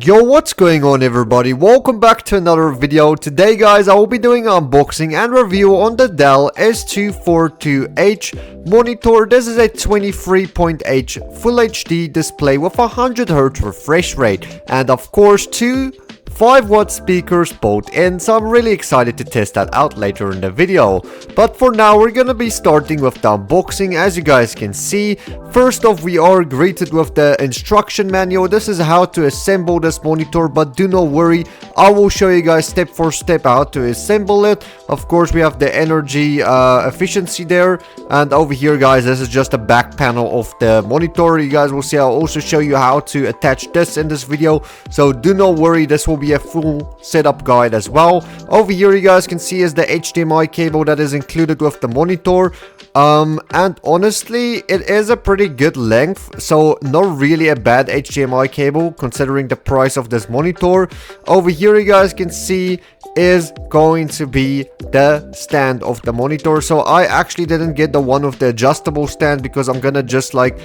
Yo, what's going on everybody? Welcome back to another video. Today guys, I will be doing an unboxing and review on the Dell S2425H monitor. This is a 23.H Full HD display with 100Hz refresh rate and of course two 5-watt speakers both in, so I'm really excited to test that out later in the video. But for now, we're gonna be starting with the unboxing. As you guys can see, first off, we are greeted with the instruction manual. This is how to assemble this monitor, but do not worry, I will show you guys step for step how to assemble it. Of course, we have the energy efficiency there, and over here guys, this is just the back panel of the monitor. You guys will see I'll also show you how to attach this in this video, so do not worry, this will be a full setup guide as well. Over here you guys can see is the HDMI cable that is included with the monitor, and honestly it is a pretty good length, so not really a bad HDMI cable considering the price of this monitor. Over here you guys can see is going to be the stand of the monitor. So I actually didn't get the one of the adjustable stand because I'm gonna just like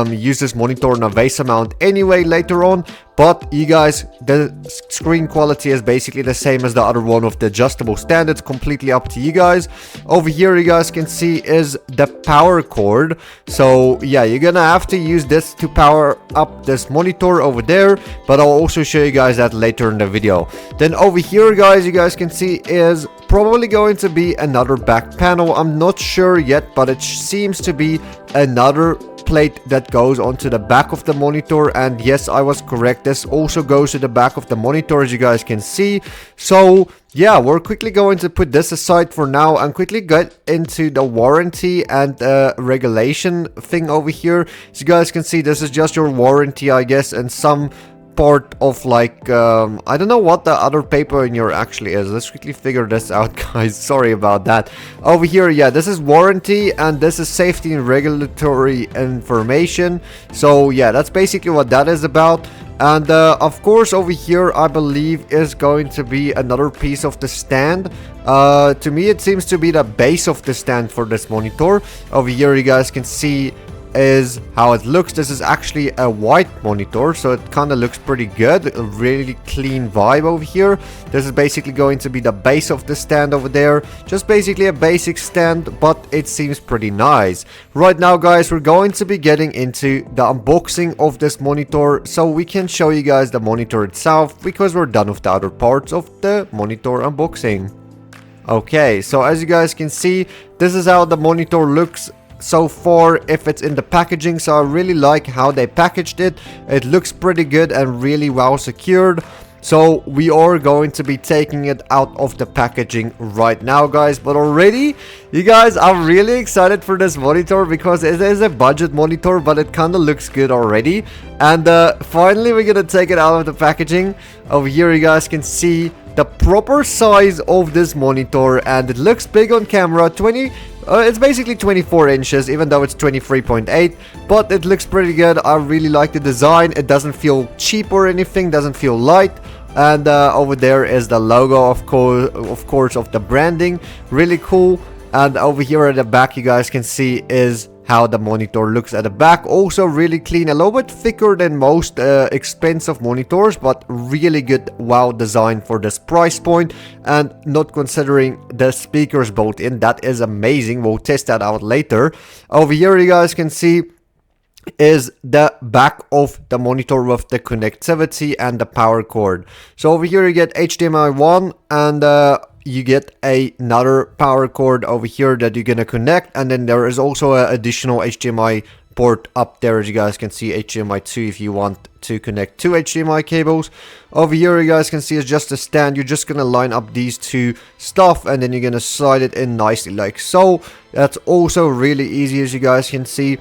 use this monitor in a vase mount anyway later on. But you guys, the screen quality is basically the same as the other one of the adjustable stand. It's completely up to you guys. Over here you guys can see is the power cord. So yeah, you're gonna have to use this to power up this monitor over there, but I'll also show you guys that later in the video. Then over here guys, you guys can see is probably going to be another back panel. I'm not sure yet, but it seems to be another plate that goes onto the back of the monitor. And yes, I was correct, this also goes to the back of the monitor, as you guys can see. So yeah, we're quickly going to put this aside for now and quickly get into the warranty and regulation thing over here. As you guys can see, this is just your warranty, I guess, and some part of like I don't know what the other paper in here actually is. Let's quickly figure this out guys, sorry about that. Over here, yeah, this is warranty and this is safety and regulatory information. So yeah, that's basically what that is about. And of course over here I believe is going to be another piece of the stand. To me it seems to be the base of the stand for this monitor. Over here you guys can see is how it looks. This is actually a white monitor, so it kind of looks pretty good. A really clean vibe over here. This is basically going to be the base of the stand over there. Just basically a basic stand, but it seems pretty nice. Right now guys, we're going to be getting into the unboxing of this monitor, so we can show you guys the monitor itself because we're done with the other parts of the monitor unboxing. Okay, so as you guys can see, this is how the monitor looks so far if it's in the packaging. So I really like how they packaged it. It looks pretty good and really well secured. So we are going to be taking it out of the packaging right now guys. But already, you guys, I'm really excited for this monitor because it is a budget monitor, but it kind of looks good already. And finally we're gonna take it out of the packaging. Over here you guys can see the proper size of this monitor, and it looks big on camera. It's basically 24 inches, even though it's 23.8, but it looks pretty good. I really like the design. It doesn't feel cheap or anything, doesn't feel light. And over there is the logo, of course, of the branding. Really cool. And over here at the back, you guys can see is how the monitor looks at the back. Also really clean, a little bit thicker than most expensive monitors, but really good, well designed for this price point, and not considering the speakers built in. That is amazing. We'll test that out later. Over here you guys can see is the back of the monitor with the connectivity and the power cord. So over here you get HDMI 1 and you get another power cord over here that you're gonna connect, and then there is also an additional HDMI port up there, as you guys can see, HDMI 2 if you want to connect two HDMI cables. Over here you guys can see it's just a stand. You're just gonna line up these two stuff and then you're gonna slide it in nicely like so. That's also really easy, as you guys can see.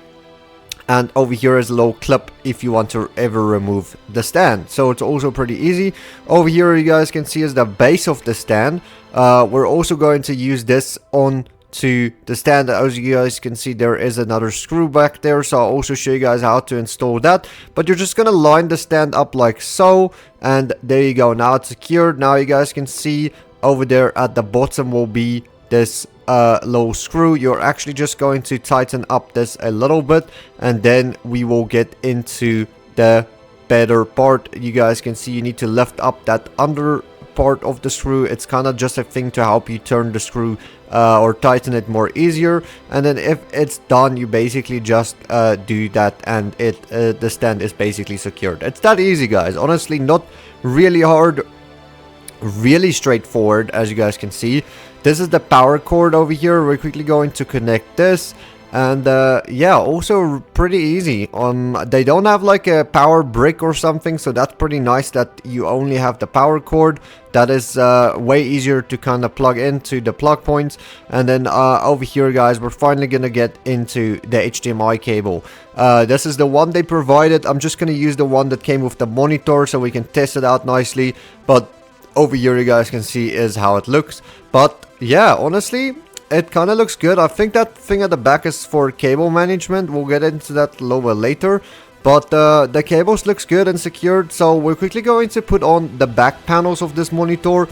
And over here is a little clip if you want to ever remove the stand. So it's also pretty easy. Over here you guys can see is the base of the stand. We're also going to use this on to the stand. As you guys can see, there is another screw back there, so I'll also show you guys how to install that. But you're just gonna line the stand up like so, and there you go. Now it's secured. Now you guys can see over there at the bottom will be this low screw. You're actually just going to tighten up this a little bit, and then we will get into the better part. You guys can see you need to lift up that under part of the screw. It's kind of just a thing to help you turn the screw or tighten it more easier, and then if it's done, you basically just do that, and the stand is basically secured. It's that easy, guys. Honestly, not really hard, really straightforward. As you guys can see, this is the power cord over here. We're quickly going to connect this, and yeah, also pretty easy. They don't have like a power brick or something, so that's pretty nice that you only have the power cord. That is way easier to kind of plug into the plug points. And then over here, guys, we're finally gonna get into the HDMI cable. This is the one they provided. I'm just gonna use the one that came with the monitor so we can test it out nicely. But over here, you guys can see is how it looks. But yeah, honestly, it kind of looks good. I think that thing at the back is for cable management. We'll get into that a little bit later. But the cables looks good and secured. So we're quickly going to put on the back panels of this monitor,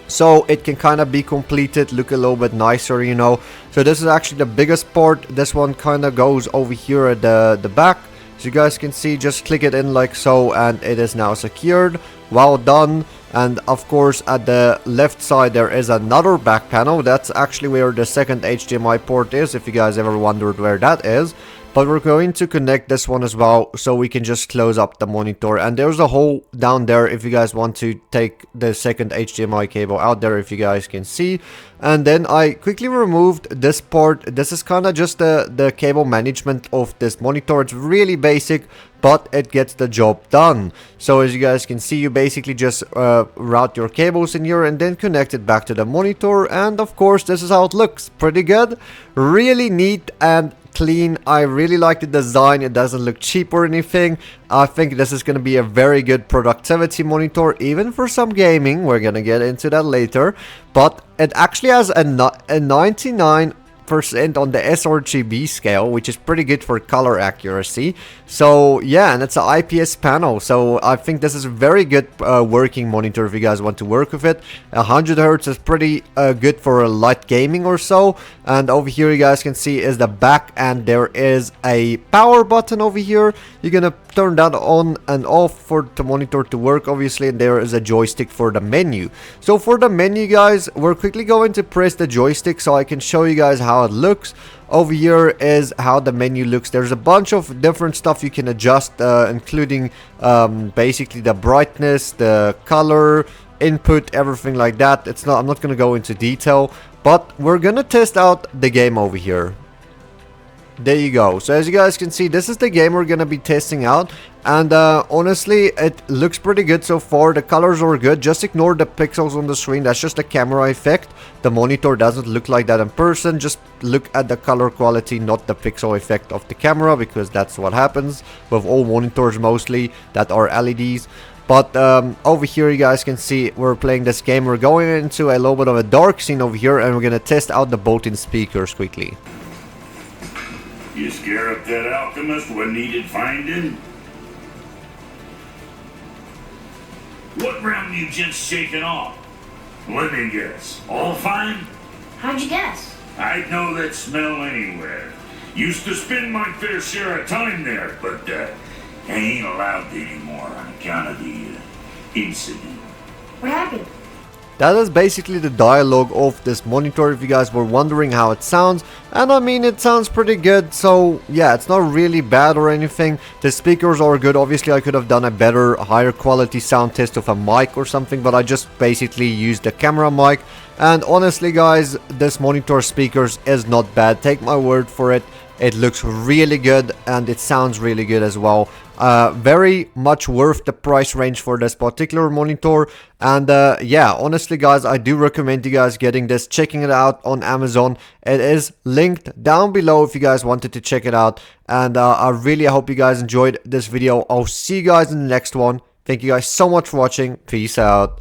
so it can kind of be completed, look a little bit nicer, you know. So this is actually the biggest part. This one kind of goes over here at the back. So you guys can see, just click it in like so, and it is now secured. Well done. And of course, at the left side there is another back panel. That's actually where the second HDMI port is, if you guys ever wondered where that is. But we're going to connect this one as well, so we can just close up the monitor. And there's a hole down there if you guys want to take the second HDMI cable out there, if you guys can see. And then I quickly removed this part. This is kind of just the cable management of this monitor. It's really basic, but it gets the job done. So as you guys can see, you basically just route your cables in here and then connect it back to the monitor. And of course, this is how it looks. Pretty good, really neat and clean. I really like the design. It doesn't look cheap or anything. I think this is going to be a very good productivity monitor, even for some gaming. We're going to get into that later. But it actually has a 99% on the sRGB scale, which is pretty good for color accuracy. So yeah, and it's an IPS panel, so I think this is a very good working monitor if you guys want to work with it. 100 Hz is pretty good for a light gaming or so. And over here you guys can see is the back, and there is a power button over here. You're gonna turn that on and off for the monitor to work, obviously, and there is a joystick for the menu. So for the menu, guys, we're quickly going to press the joystick so I can show you guys how it looks. Over here is how the menu looks. There's a bunch of different stuff you can adjust, including basically the brightness, the color, input, everything like that. I'm not going to go into detail, but we're going to test out the game over here. There you go. So as you guys can see, this is the game we're going to be testing out. And honestly, it looks pretty good so far. The colors are good. Just ignore the pixels on the screen. That's just a camera effect. The monitor doesn't look like that in person. Just look at the color quality, not the pixel effect of the camera, because that's what happens with all monitors mostly that are LEDs. But over here you guys can see we're playing this game. We're going into a little bit of a dark scene over here, and we're going to test out the built-in speakers quickly. You scare up that alchemist what needed finding? What round you just shaking off? Let me guess. All fine? How'd you guess? I'd know that smell anywhere. Used to spend my fair share of time there, but I ain't allowed anymore on account of the incident. What happened? That is basically the dialogue of this monitor, if you guys were wondering how it sounds. And I mean, it sounds pretty good, so yeah, it's not really bad or anything. The speakers are good. Obviously, I could have done a better, higher quality sound test of a mic or something, but I just basically used the camera mic. And honestly, guys, this monitor speakers is not bad. Take my word for it. It looks really good, and it sounds really good as well. Very much worth the price range for this particular monitor. And yeah, honestly, guys, I do recommend you guys getting this, checking it out on Amazon. It is linked down below if you guys wanted to check it out. And I really hope you guys enjoyed this video. I'll see you guys in the next one. Thank you guys so much for watching. Peace out.